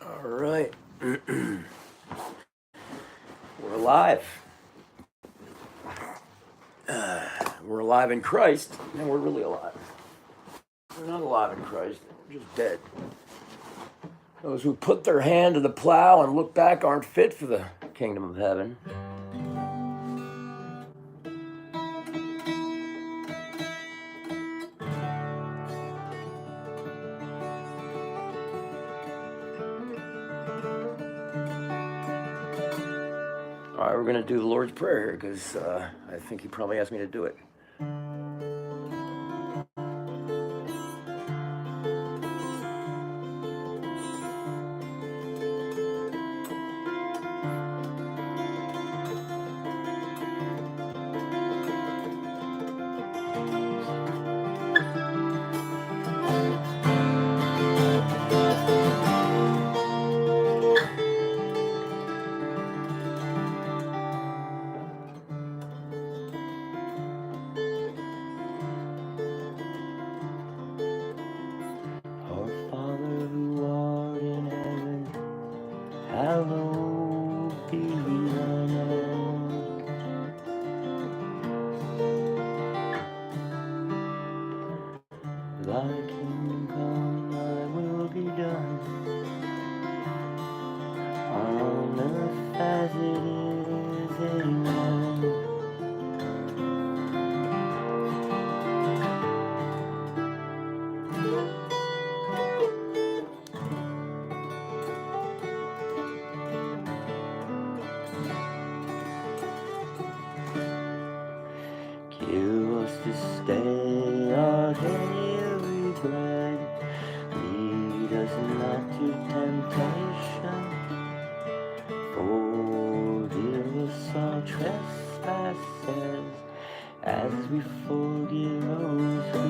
All right. We're alive. We're alive in Christ, and we're really alive. We're not alive in Christ, we're just dead. Those who put their hand to the plow and look back aren't fit for the kingdom of heaven. All right, we're going to do the Lord's Prayer here because I think he probably asked me to do it. Give us this day our daily bread. Lead us not to temptation. Forgive us our trespasses, as we forgive those who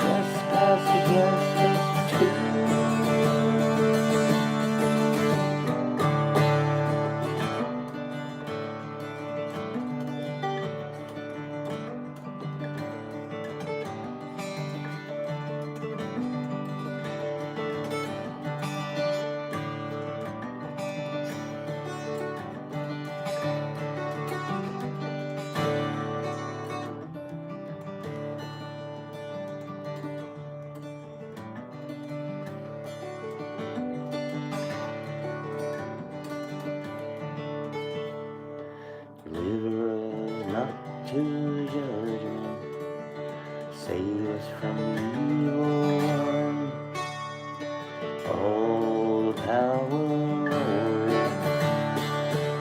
trespass against us too. Deliver us not to judgment, save us from the evil one. All the power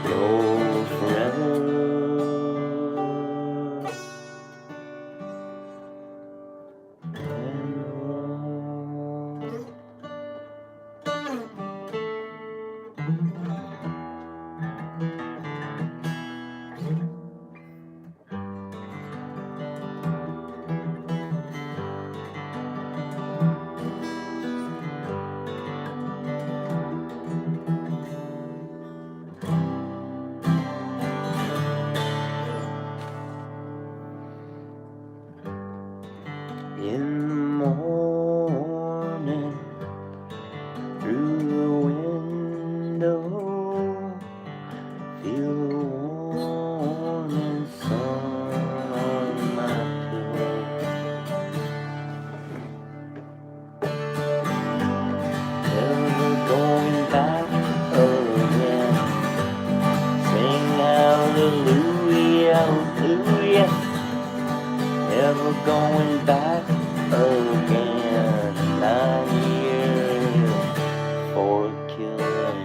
yours forever. In the morning, through the window, feel the warming sun on my pillow. Never going back again. Sing hallelujah, hallelujah. Never going back again. 9 years for killing.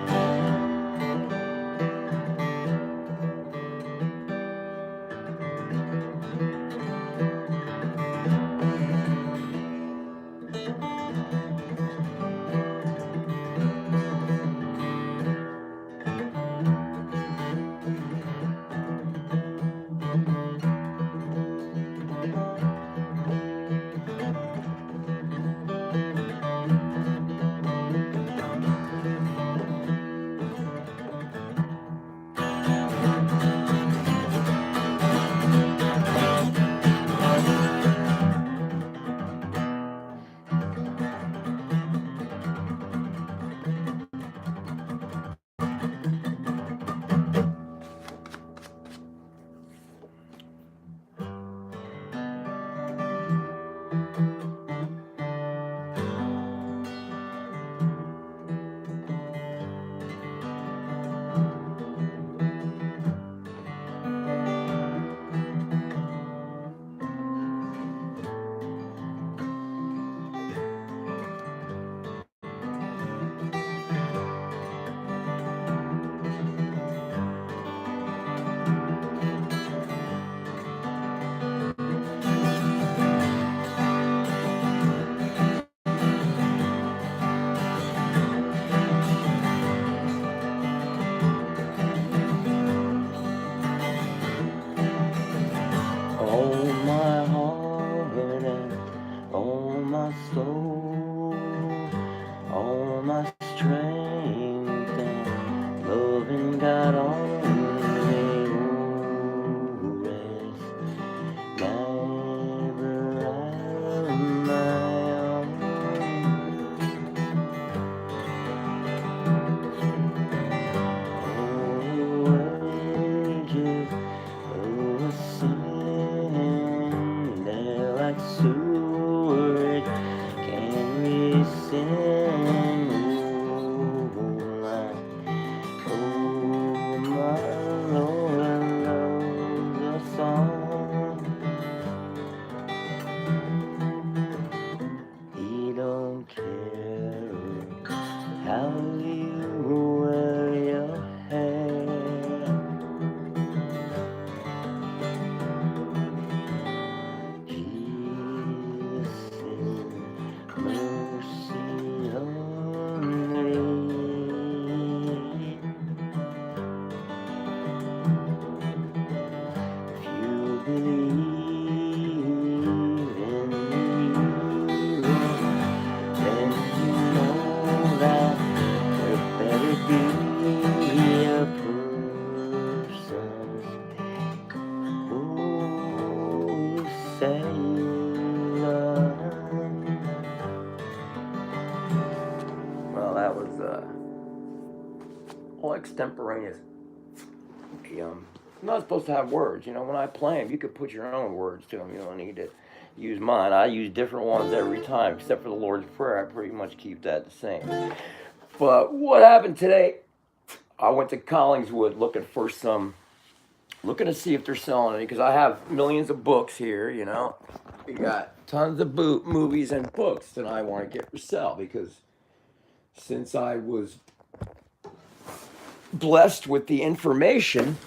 all my strength and loving God only. Rest never out my wages of sin, they're like sewers, can rescind. Oh, my Lord loves a song. He don't care how you wear your hair. Jesus is mercy only. If you believe in the then you know that there better be a person who you say you love. Well, that was all extemporaneous. I'm not supposed to have words. When I play them, you could put your own words to them. You don't need to use mine. I use different ones every time, except for the Lord's Prayer. I pretty much keep that the same. But what happened today? I went to Collingswood looking to see if they're selling any, because I have millions of books here. We got tons of movies and books that I want to get for sale, because since I was blessed with the information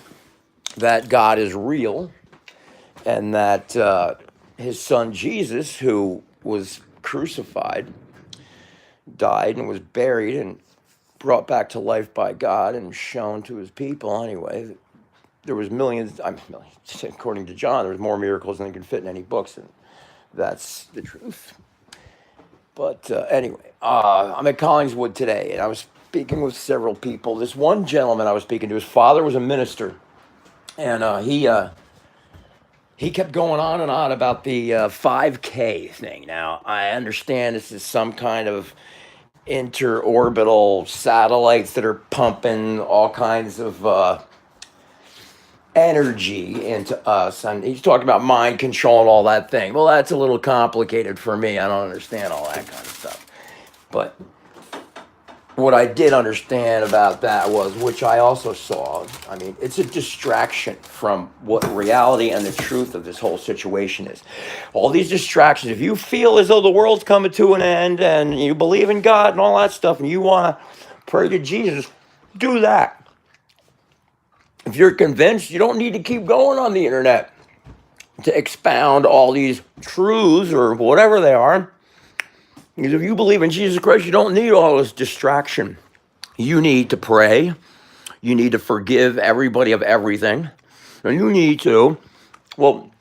that God is real and that his son Jesus, who was crucified, died and was buried and brought back to life by God and shown to his people anyway. There was millions, according to John, there was more miracles than can fit in any books, and that's the truth. But anyway, I'm at Collingswood today, and I was speaking with several people. This one gentleman I was speaking to, his father was a minister, and he kept going on and on about the 5K thing. Now, I understand this is some kind of interorbital satellites that are pumping all kinds of energy into us, and he's talking about mind control and all that thing. Well, that's a little complicated for me. I don't understand all that kind of stuff. But what I did understand about that was, which I also saw, it's a distraction from what reality and the truth of this whole situation is. All these distractions, if you feel as though the world's coming to an end and you believe in God and all that stuff and you want to pray to Jesus, do that. If you're convinced, you don't need to keep going on the internet to expound all these truths or whatever they are. Because if you believe in Jesus Christ, you don't need all this distraction. You need to pray. You need to forgive everybody of everything. And you need to, you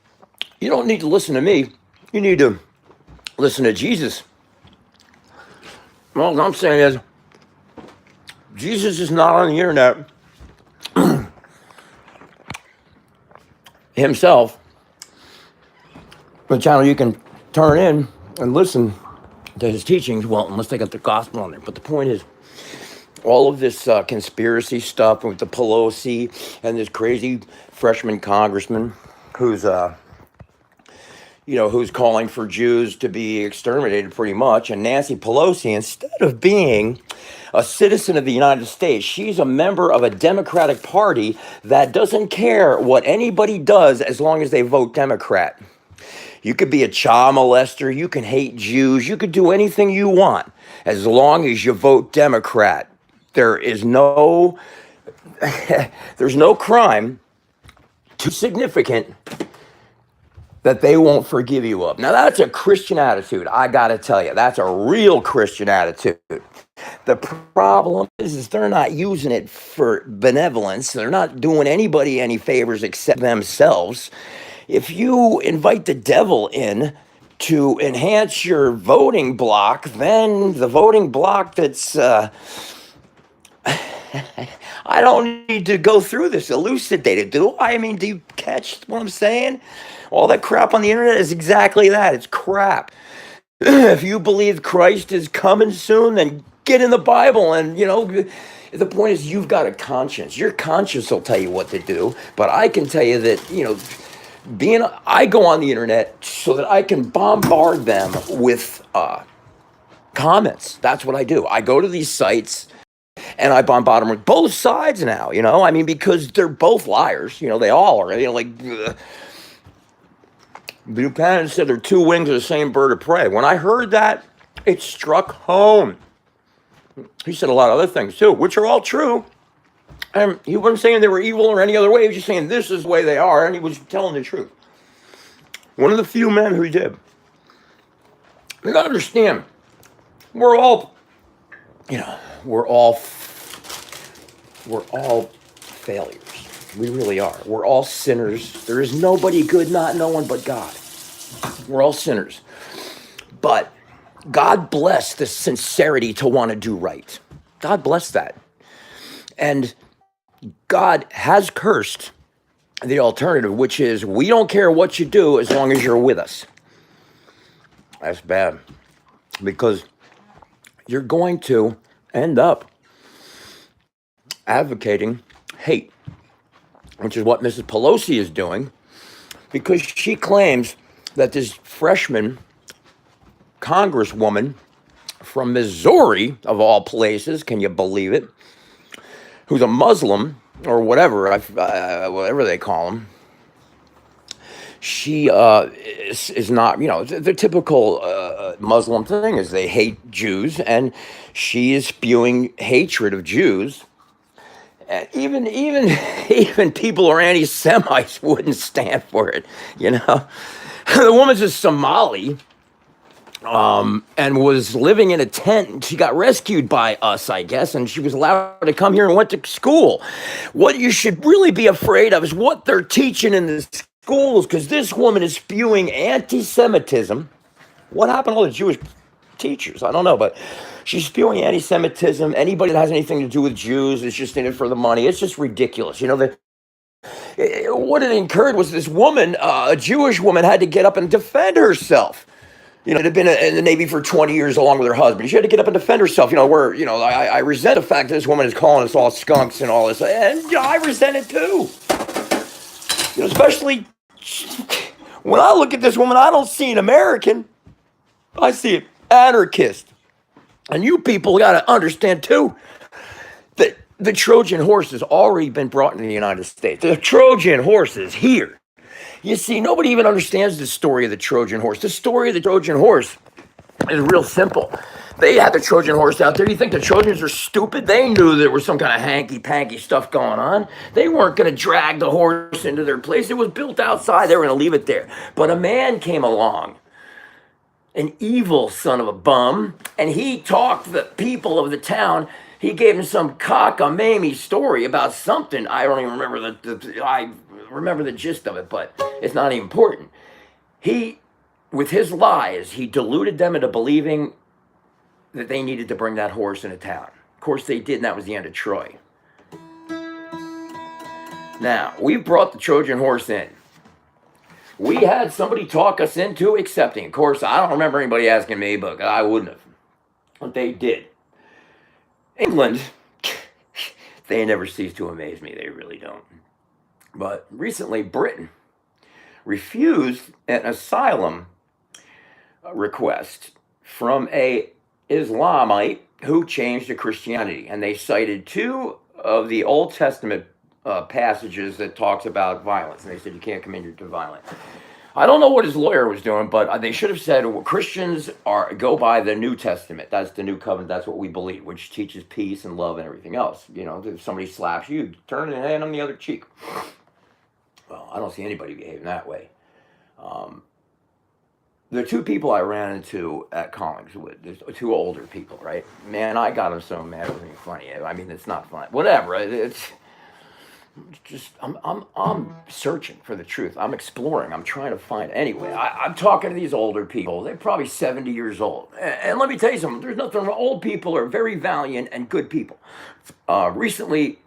don't need to listen to me. You need to listen to Jesus. Well, what I'm saying is, Jesus is not on the internet himself. The channel you can turn in and listen to his teachings, unless they got the gospel on there. But the point is, all of this conspiracy stuff with the Pelosi and this crazy freshman congressman who's calling for Jews to be exterminated pretty much. And Nancy Pelosi, instead of being a citizen of the United States, she's a member of a Democratic Party that doesn't care what anybody does as long as they vote Democrat. You could be a child molester, you can hate Jews, you could do anything you want as long as you vote Democrat. There's no crime too significant that they won't forgive you of. Now, that's a Christian attitude. I got to tell you, that's a real Christian attitude. The problem is they're not using it for benevolence. They're not doing anybody any favors except themselves. If you invite the devil in to enhance your voting block, then the voting block that's I don't need to go through this elucidated, do I? I mean, do you catch what I'm saying? All that crap on the internet is exactly that. It's crap. If you believe Christ is coming soon, then get in the Bible. And, the point is you've got a conscience. Your conscience will tell you what to do. But I can tell you that, I go on the internet so that I can bombard them with comments. That's what I do. I go to these sites and I bombard them with both sides now, I mean, because they're both liars, they all are, Buchanan said they're two wings of the same bird of prey. When I heard that, it struck home. He said a lot of other things too, which are all true. And he wasn't saying they were evil or any other way. He was just saying this is the way they are, and he was telling the truth. One of the few men who did. You gotta understand, we're all failures. We really are. We're all sinners. There is nobody good, not no one but God. We're all sinners. But God bless the sincerity to want to do right. God bless that. And God has cursed the alternative, which is we don't care what you do as long as you're with us. That's bad. Because you're going to end up advocating hate, which is what Mrs. Pelosi is doing, because she claims that this freshman congresswoman from Missouri, of all places, can you believe it, who's a Muslim or whatever, whatever they call them, she is not, the typical Muslim thing is they hate Jews, and she is spewing hatred of Jews. And even people who are anti-Semites wouldn't stand for it, The woman's a Somali, and was living in a tent. She got rescued by us, I guess, and she was allowed to come here and went to school. What you should really be afraid of is what they're teaching in the schools, because this woman is spewing anti-Semitism. What happened to all the Jewish teachers? I don't know, but she's spewing anti-Semitism. Anybody that has anything to do with Jews is just in it for the money. It's just ridiculous. What it incurred was this woman, a Jewish woman, had to get up and defend herself. Had been in the Navy for 20 years along with her husband. She had to get up and defend herself. I resent the fact that this woman is calling us all skunks and all this. And I resent it too. Especially when I look at this woman, I don't see an American. I see an anarchist. And you people got to understand too that the Trojan horse has already been brought into the United States. The Trojan horse is here. You see, nobody even understands the story of the Trojan horse. The story of the Trojan horse is real simple. They had the Trojan horse out there. Do you think the Trojans are stupid? They knew there was some kind of hanky-panky stuff going on. They weren't going to drag the horse into their place. It was built outside. They were going to leave it there. But a man came along, an evil son of a bum, and he talked the people of the town. He gave them some cockamamie story about something. I don't even remember I remember the gist of it, but it's not even important. With his lies, he deluded them into believing that they needed to bring that horse into town. Of course they did, and that was the end of Troy. Now, we've brought the Trojan horse in. We had somebody talk us into accepting. Of course, I don't remember anybody asking me, but I wouldn't have. But they did. England, they never cease to amaze me. They really don't. But recently, Britain refused an asylum request from a Islamite who changed to Christianity. And they cited two of the Old Testament passages that talks about violence. And they said, you can't come in here to violence. I don't know what his lawyer was doing, but they should have said, well, Christians go by the New Testament. That's the new covenant. That's what we believe, which teaches peace and love and everything else. If somebody slaps you, turn the hand on the other cheek. Well, I don't see anybody behaving that way. The two people I ran into at Collingswood, there's two older people, right? Man, I got them so mad. It wasn't even funny. I mean, it's not fun. Whatever. I'm searching for the truth. I'm exploring. I'm trying to find. Anyway, I'm talking to these older people. They're probably 70 years old. And let me tell you something. There's nothing wrong. Old people are very valiant and good people. Recently,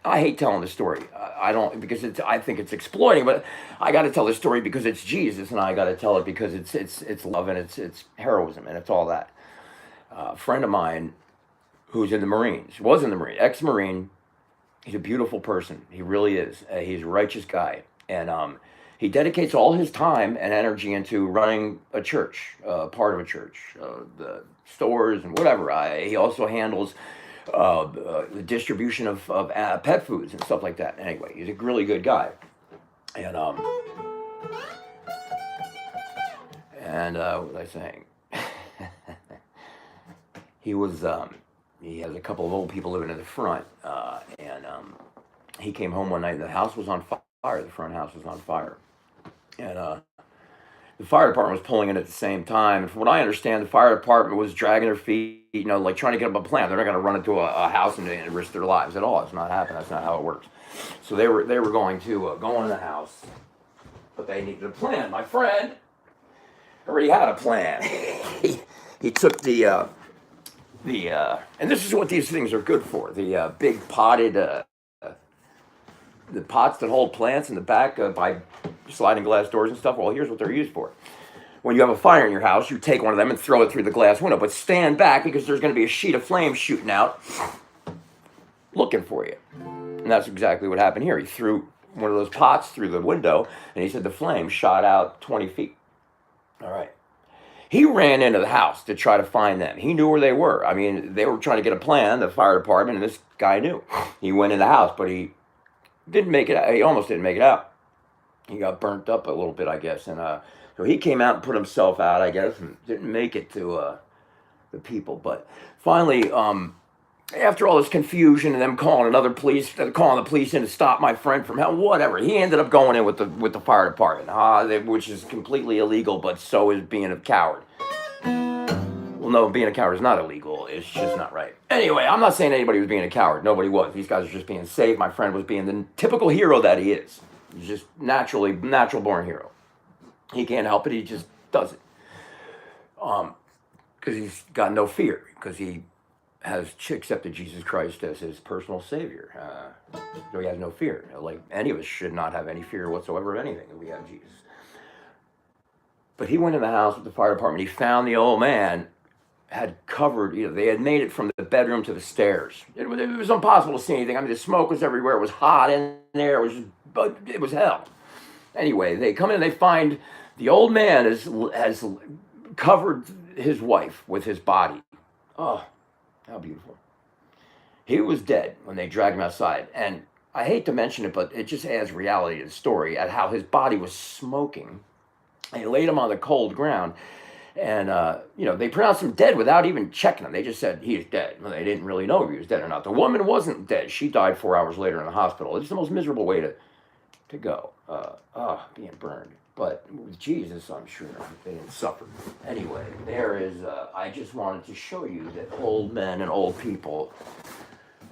I hate telling the story. I don't because I think it's exploiting, but I got to tell the story because it's Jesus, and I got to tell it because it's love and it's heroism and it's all that. A friend of mine who's in the Marines was in the Marine, ex-Marine. He's a beautiful person. He really is. He's a righteous guy, and he dedicates all his time and energy into running a church, part of a church, the stores and whatever. He also handles the distribution of pet foods and stuff like that. Anyway, he's a really good guy, and what was I saying? He was. He has a couple of old people living in the front, and he came home one night and the house was on fire. The front house was on fire, and the fire department was pulling in at the same time. And from what I understand, the fire department was dragging their feet, like trying to get up a plan. They're not going to run into a house and risk their lives at all. It's not happening. That's not how it works. So they were going to go in the house, but they needed a plan. My friend already had a plan. he took the and this is what these things are good for. The big potted, the pots that hold plants in the back by sliding glass doors and stuff. Well, here's what they're used for. When you have a fire in your house, you take one of them and throw it through the glass window, but stand back because there's going to be a sheet of flame shooting out looking for you. And that's exactly what happened here. He threw one of those pots through the window, and he said the flame shot out 20 feet. All right. He ran into the house to try to find them. He knew where they were. I mean, they were trying to get a plan, the fire department, and this guy knew. He went in the house, but he didn't make it out. He almost didn't make it out. He got burnt up a little bit, I guess. And so he came out and put himself out, I guess, and didn't make it to the people. But finally, after all this confusion and them calling the police in to stop my friend from hell, whatever, he ended up going in with the fire department, which is completely illegal, but so is being a coward. Well, no, being a coward is not illegal. It's just not right. Anyway, I'm not saying anybody was being a coward. Nobody was. These guys are just being safe. My friend was being the typical hero that he is. He's just natural born hero. He can't help it. He just does it. Because he's got no fear. Because he has accepted Jesus Christ as his personal savior. So he has no fear. Like any of us should not have any fear whatsoever of anything if we have Jesus. But he went in the house with the fire department. He found the old man had covered, they had made it from the bedroom to the stairs. It was impossible to see anything. I mean, the smoke was everywhere. It was hot in there. It was hell. Anyway, they come in and they find the old man has covered his wife with his body. Oh, how beautiful. He was dead when they dragged him outside. And I hate to mention it, but it just adds reality to the story at how his body was smoking. They laid him on the cold ground. And, they pronounced him dead without even checking him. They just said he is dead. Well, they didn't really know if he was dead or not. The woman wasn't dead. She died 4 hours later in the hospital. It's the most miserable way to go, being burned. But with Jesus, I'm sure they didn't suffer. Anyway, I just wanted to show you that old men and old people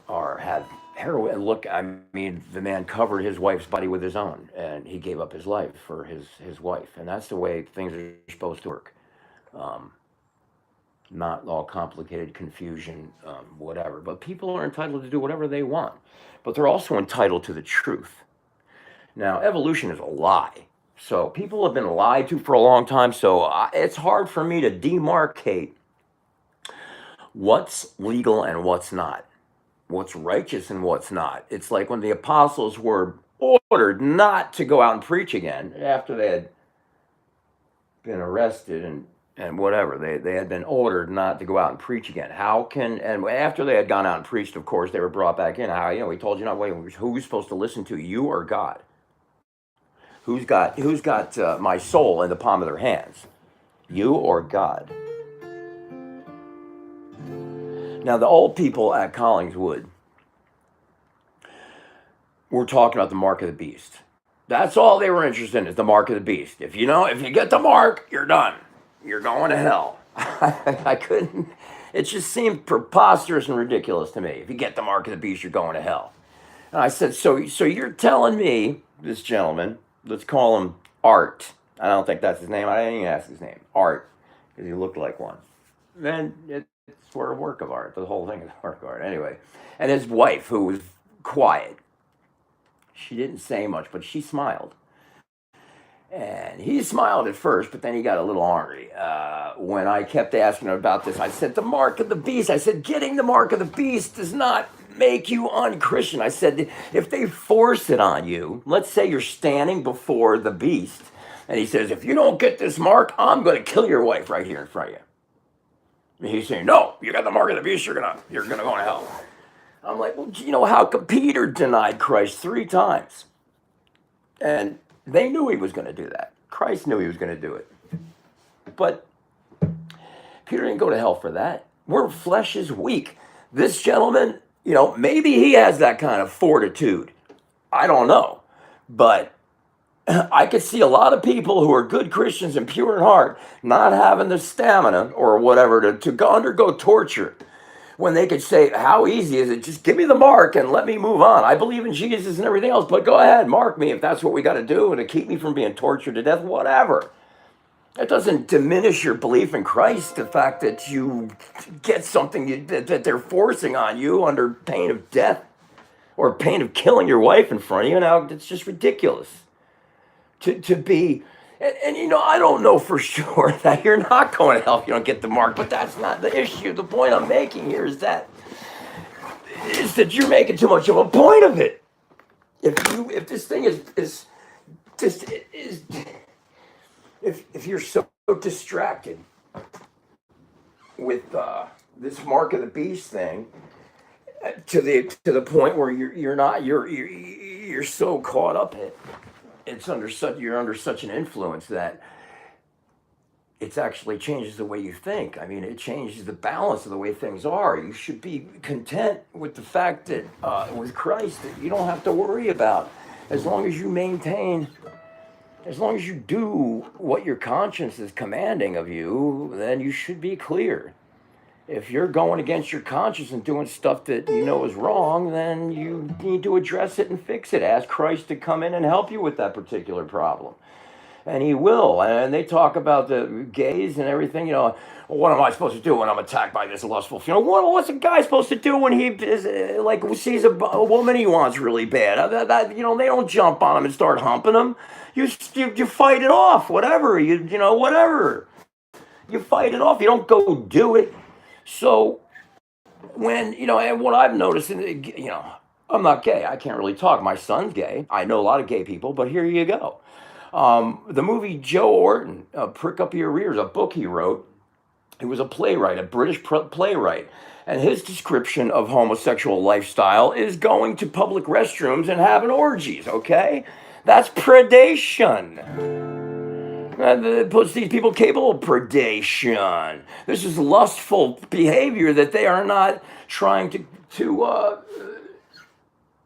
have heroin. Look, I mean, the man covered his wife's body with his own, and he gave up his life for his wife. And that's the way things are supposed to work. Not all complicated confusion, whatever. But people are entitled to do whatever they want. But they're also entitled to the truth. Now, evolution is a lie. So people have been lied to for a long time. So it's hard for me to demarcate what's legal and what's not. What's righteous and what's not. It's like when the apostles were ordered not to go out and preach again after they had been arrested and whatever. They had been ordered not to go out and preach again. And after they had gone out and preached, of course, they were brought back in. We told you not, wait, who are we supposed to listen to, you or God? Who's got my soul in the palm of their hands? You or God? Now, the old people at Collingswood were talking about the mark of the beast. That's all they were interested in, is the mark of the beast. If you get the mark, you're done. You're going to hell. I couldn't. It just seemed preposterous and ridiculous to me. If you get the mark of the beast, you're going to hell. And I said, so you're telling me, this gentleman, let's call him Art. I don't think that's his name. I didn't even ask his name. Art, because he looked like one. Then it's sort of a work of art. The whole thing is a work of art. Anyway, and his wife, who was quiet, she didn't say much, but she smiled. And he smiled at first, but then he got a little ornery. When I kept asking him about this, I said, the mark of the beast. I said, getting the mark of the beast does not make you unchristian. I said, if they force it on you, let's say you're standing before the beast, and he says, if you don't get this mark, I'm going to kill your wife right here in front of you. And he's saying, no, you got the mark of the beast, you're gonna go to hell. I'm like, well, you know how Peter denied Christ 3 times? And they knew he was going to do that. Christ knew he was going to do it. But Peter didn't go to hell for that. Our flesh is weak. This gentleman, maybe he has that kind of fortitude. I don't know. But I could see a lot of people who are good Christians and pure in heart not having the stamina or whatever to undergo torture, when they could say, how easy is it? Just give me the mark and let me move on. I believe in Jesus and everything else, but go ahead, mark me if that's what we got to do, and to keep me from being tortured to death, whatever. It doesn't diminish your belief in Christ, the fact that you get something that they're forcing on you under pain of death or pain of killing your wife in front of you. Now, it's just ridiculous to be. And I don't know for sure that you're not going to hell if you don't get the mark, but that's not the issue. The point I'm making here is that you're making too much of a point of it. If this thing is if you're so distracted with this mark of the beast thing, to the point where you're so caught up in it, you're under such an influence that it actually changes the way you think. I mean, it changes the balance of the way things are. You should be content with the fact that with Christ, that you don't have to worry about, as long as you do what your conscience is commanding of you, then you should be clear. If you're going against your conscience and doing stuff that you know is wrong, then you need to address it and fix it. Ask Christ to come in and help you with that particular problem. And he will. And they talk about the gays and everything. What am I supposed to do when I'm attacked by this lustful feeling? What's a guy supposed to do when he is, sees a woman he wants really bad? They don't jump on him and start humping him. You fight it off, whatever. Whatever. You fight it off. You don't go do it. So when, and what I've noticed, I'm not gay. I can't really talk. My son's gay. I know a lot of gay people, but here you go. The movie Joe Orton, Prick Up Your Ears, a book he wrote. He was a playwright, a British playwright. And his description of homosexual lifestyle is going to public restrooms and having orgies, okay? That's predation. That puts these people capable of predation. This is lustful behavior that they are not trying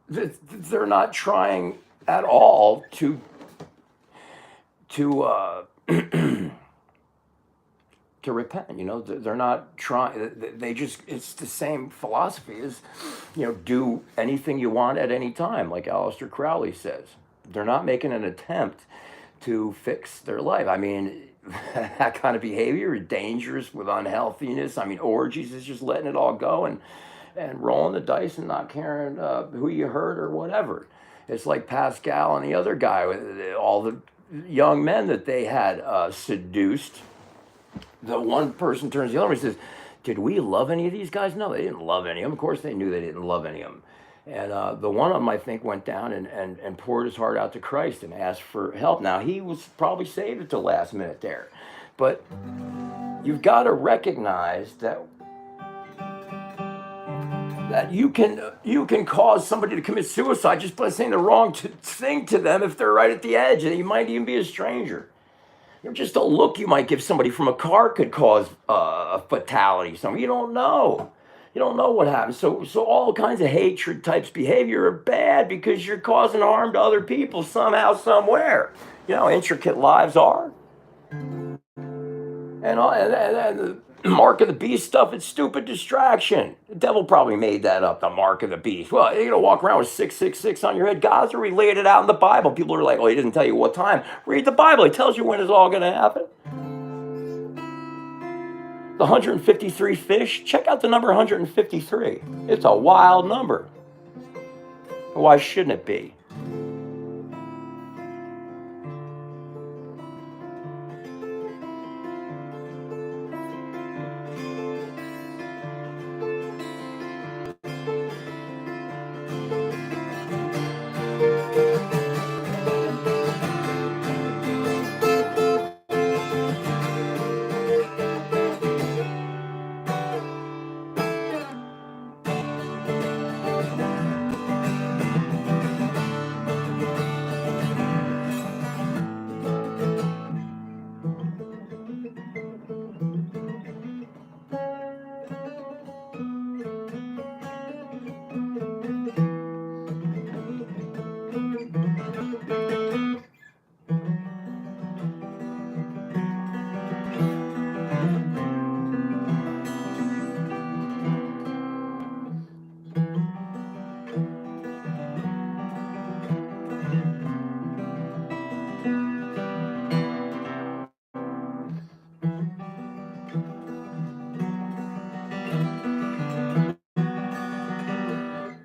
they're not trying at all to repent. They're not trying. It's the same philosophy as, do anything you want at any time, like Aleister Crowley says. They're not making an attempt to fix their life. I mean, that kind of behavior is dangerous with unhealthiness. I mean, orgies is just letting it all go and rolling the dice and not caring who you hurt or whatever. It's like Pascal and the other guy with all the young men that they had seduced. The one person turns to the other and says, did we love any of these guys? No, they didn't love any of them. Of course, they knew they didn't love any of them. And the one of them, I think, went down and poured his heart out to Christ and asked for help. Now, he was probably saved at the last minute there. But you've got to recognize that you can cause somebody to commit suicide just by saying the wrong thing to them if they're right at the edge. And you might even be a stranger. Just a look you might give somebody from a car could cause a fatality. You don't know. You don't know what happens. So all kinds of hatred types behavior are bad because you're causing harm to other people somehow, somewhere. You know how intricate lives are. And Mark of the beast stuff, it's stupid distraction. The devil probably made that up, the mark of the beast. Well, you're gonna walk around with 666 on your head. God's already laid it out in the Bible. People are like, oh, he doesn't tell you what time. Read the Bible, he tells you when it's all gonna happen. The 153 fish, check out the number 153. It's a wild number. Why shouldn't it be?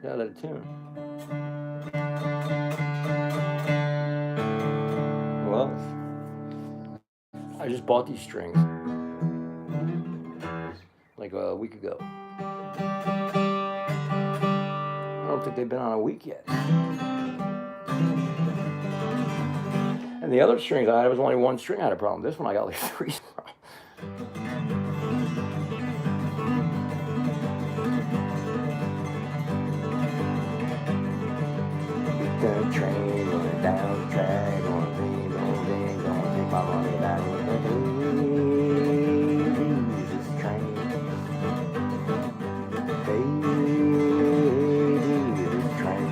Out of tune. Well, I just bought these strings like a week ago. I don't think they've been on a week yet. And the other strings I had was only one string I had a problem. This one I got like three. The train going down the track, going ding, gonna take my money down with the blues. This train, baby, this train.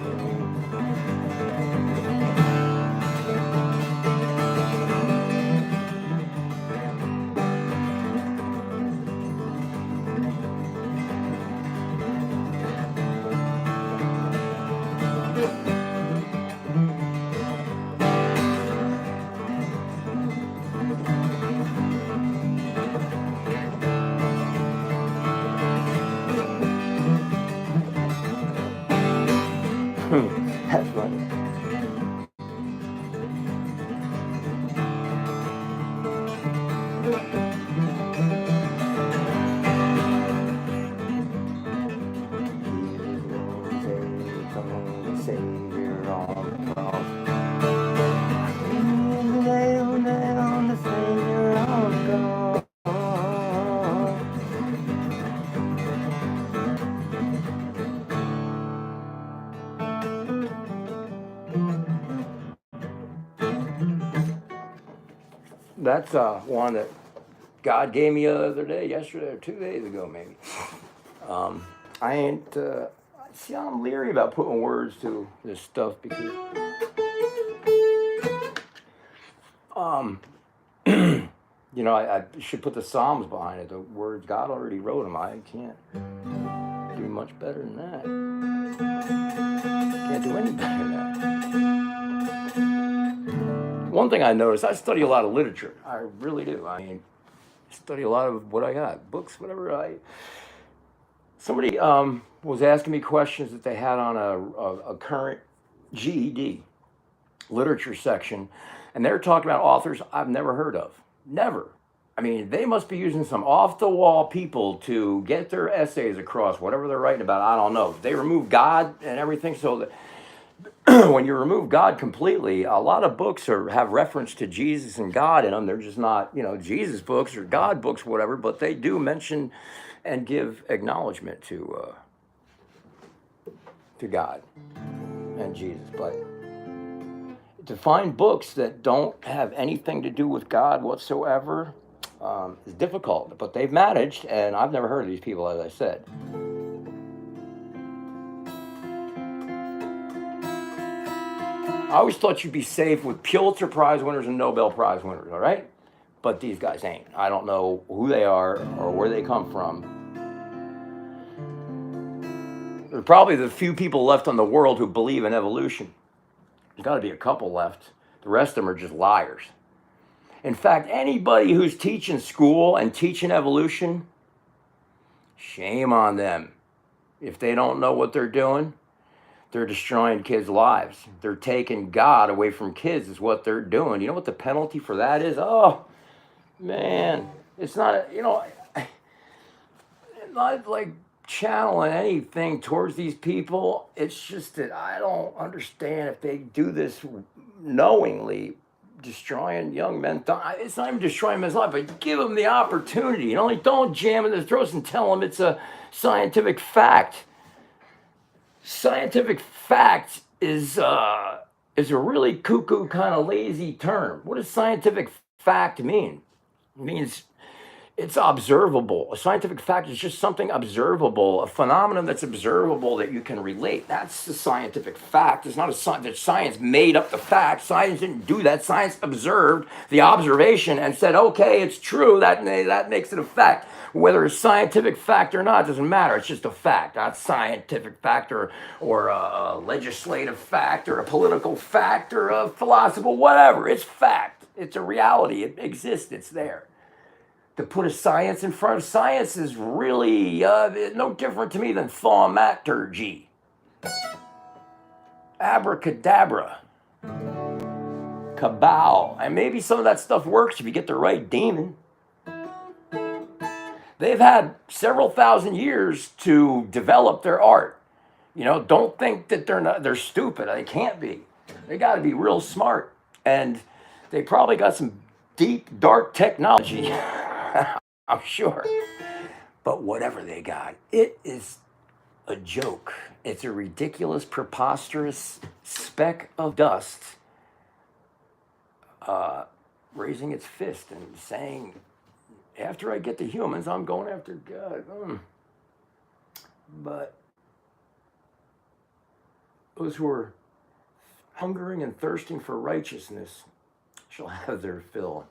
That's funny. Savior on the cross. Nail down the Savior on the cross. That's one that God gave me the other day, yesterday or 2 days ago, maybe. I ain't. See, I'm leery about putting words to this stuff because, you know, I should put the Psalms behind it. The words, God already wrote them. I can't do much better than that. Can't do any better than that. One thing I noticed, I study a lot of literature. I really do. I mean, I study a lot of what I got, books, whatever. Somebody was asking me questions that they had on a current GED literature section, and they're talking about authors I've never heard of. Never. I mean, they must be using some off-the-wall people to get their essays across, whatever they're writing about, I don't know. They remove God and everything, so that when you remove God completely, a lot of books have reference to Jesus and God in them. They're just not, you know, Jesus books or God books, whatever, but they do mention and give acknowledgement to God and Jesus. But to find books that don't have anything to do with God whatsoever is difficult. But they've managed, and I've never heard of these people, as I said. I always thought you'd be safe with Pulitzer Prize winners and Nobel Prize winners, all right? but these guys ain't. I don't know who they are or where they come from. There are probably the few people left on the world who believe in evolution. There's got to be a couple left. The rest of them are just liars. In fact, anybody who's teaching school and teaching evolution, shame on them. If they don't know what they're doing, they're destroying kids' lives. They're taking God away from kids is what they're doing. You know what the penalty for that is? Oh, man. It's not, not like channeling anything towards these people. It's just that I don't understand if they do this knowingly, destroying young men. It's not even destroying men's life, but give them the opportunity. Don't jam in their throats and tell them it's a scientific fact. Scientific fact is a really cuckoo kind of lazy term. What does scientific fact mean? It means it's observable. A scientific fact is just something observable, a phenomenon that's observable that you can relate. That's the scientific fact. It's not that science made up the fact. Science didn't do that. Science observed the observation and said, okay, it's true. That makes it a fact. Whether it's scientific fact or not doesn't matter. It's just a fact. Not scientific fact or a legislative fact or a political fact or a philosophical, whatever. It's fact. It's a reality. It exists. It's there. To put a science in front of science is really no different to me than thaumaturgy. Abracadabra. Cabal. And maybe some of that stuff works if you get the right demon. They've had several thousand years to develop their art. Don't think that they're stupid. They can't be. They got to be real smart. And they probably got some deep, dark technology. I'm sure. But whatever they got, it is a joke. It's a ridiculous, preposterous speck of dust raising its fist and saying, after I get the humans, I'm going after God. But those who are hungering and thirsting for righteousness shall have their fill.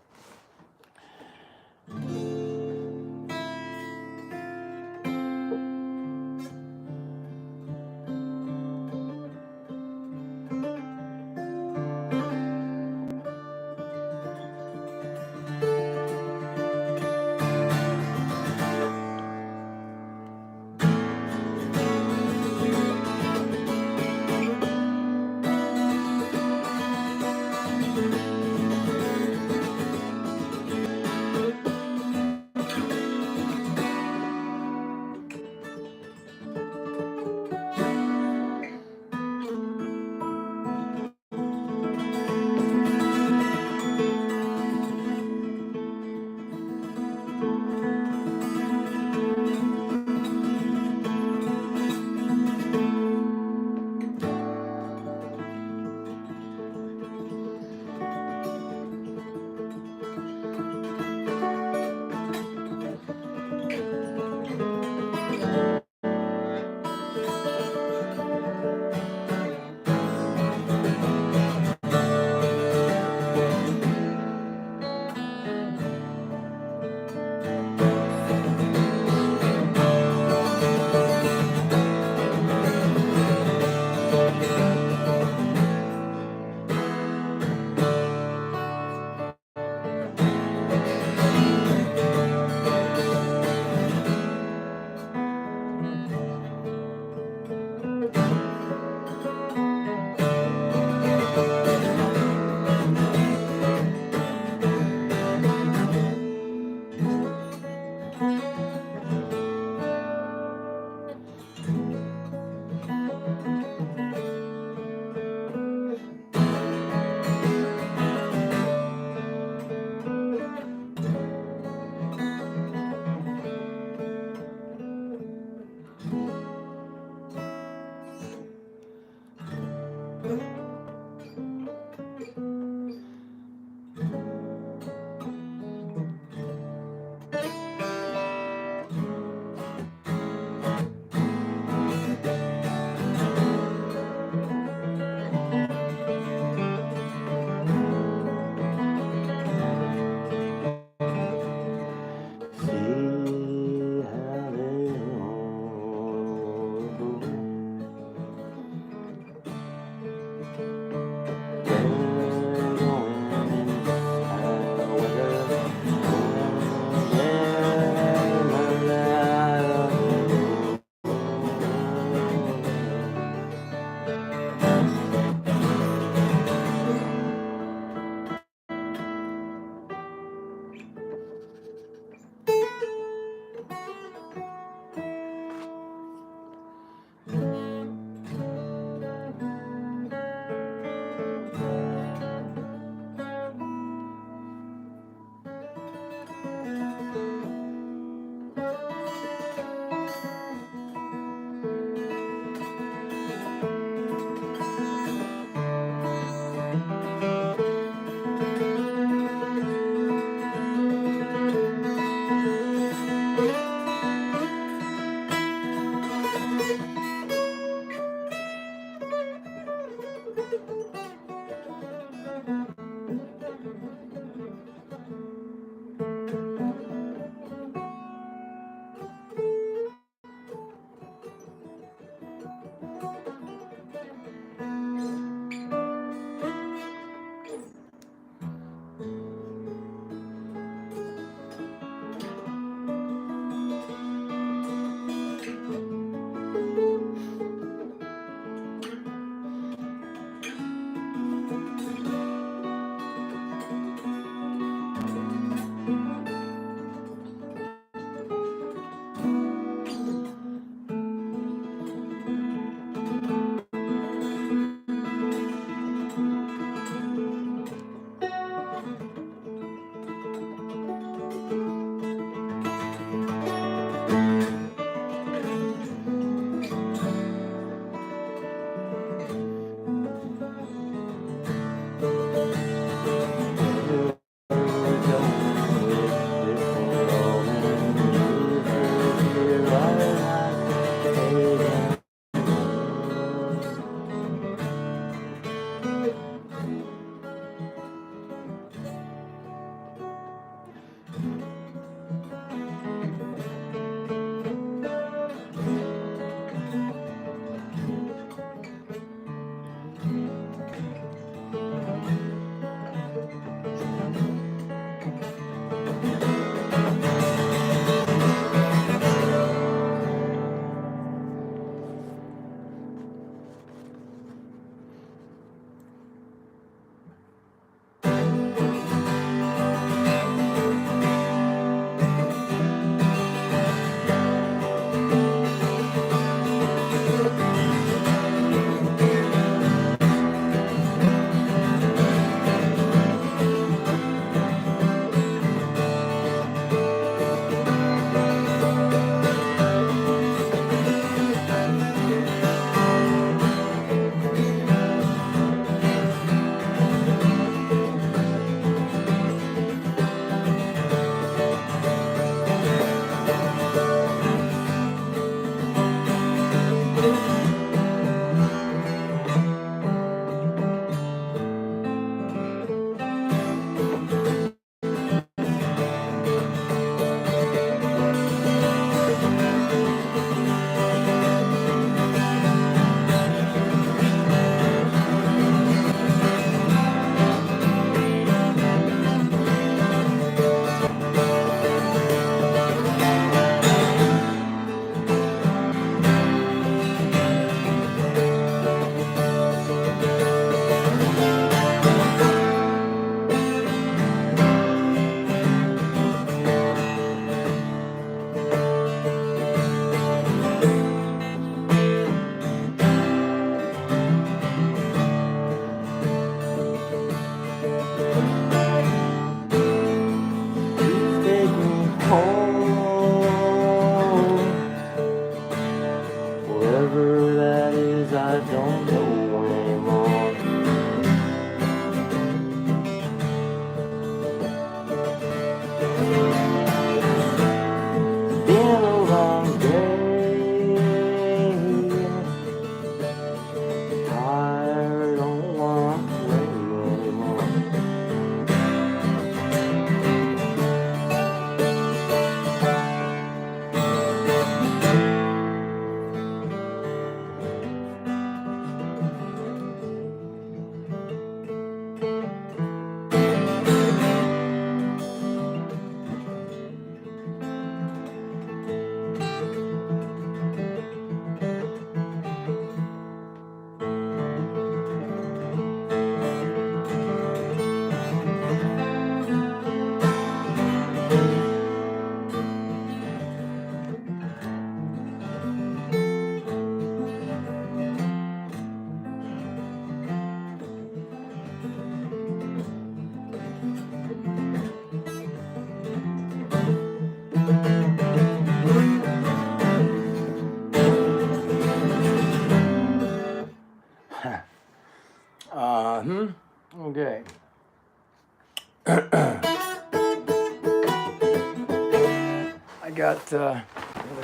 got gotta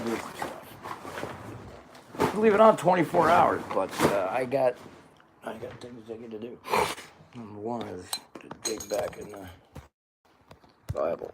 do some stuff. Leave it on 24 hours, but I got things I get to do. Number one is to dig back in the Bible.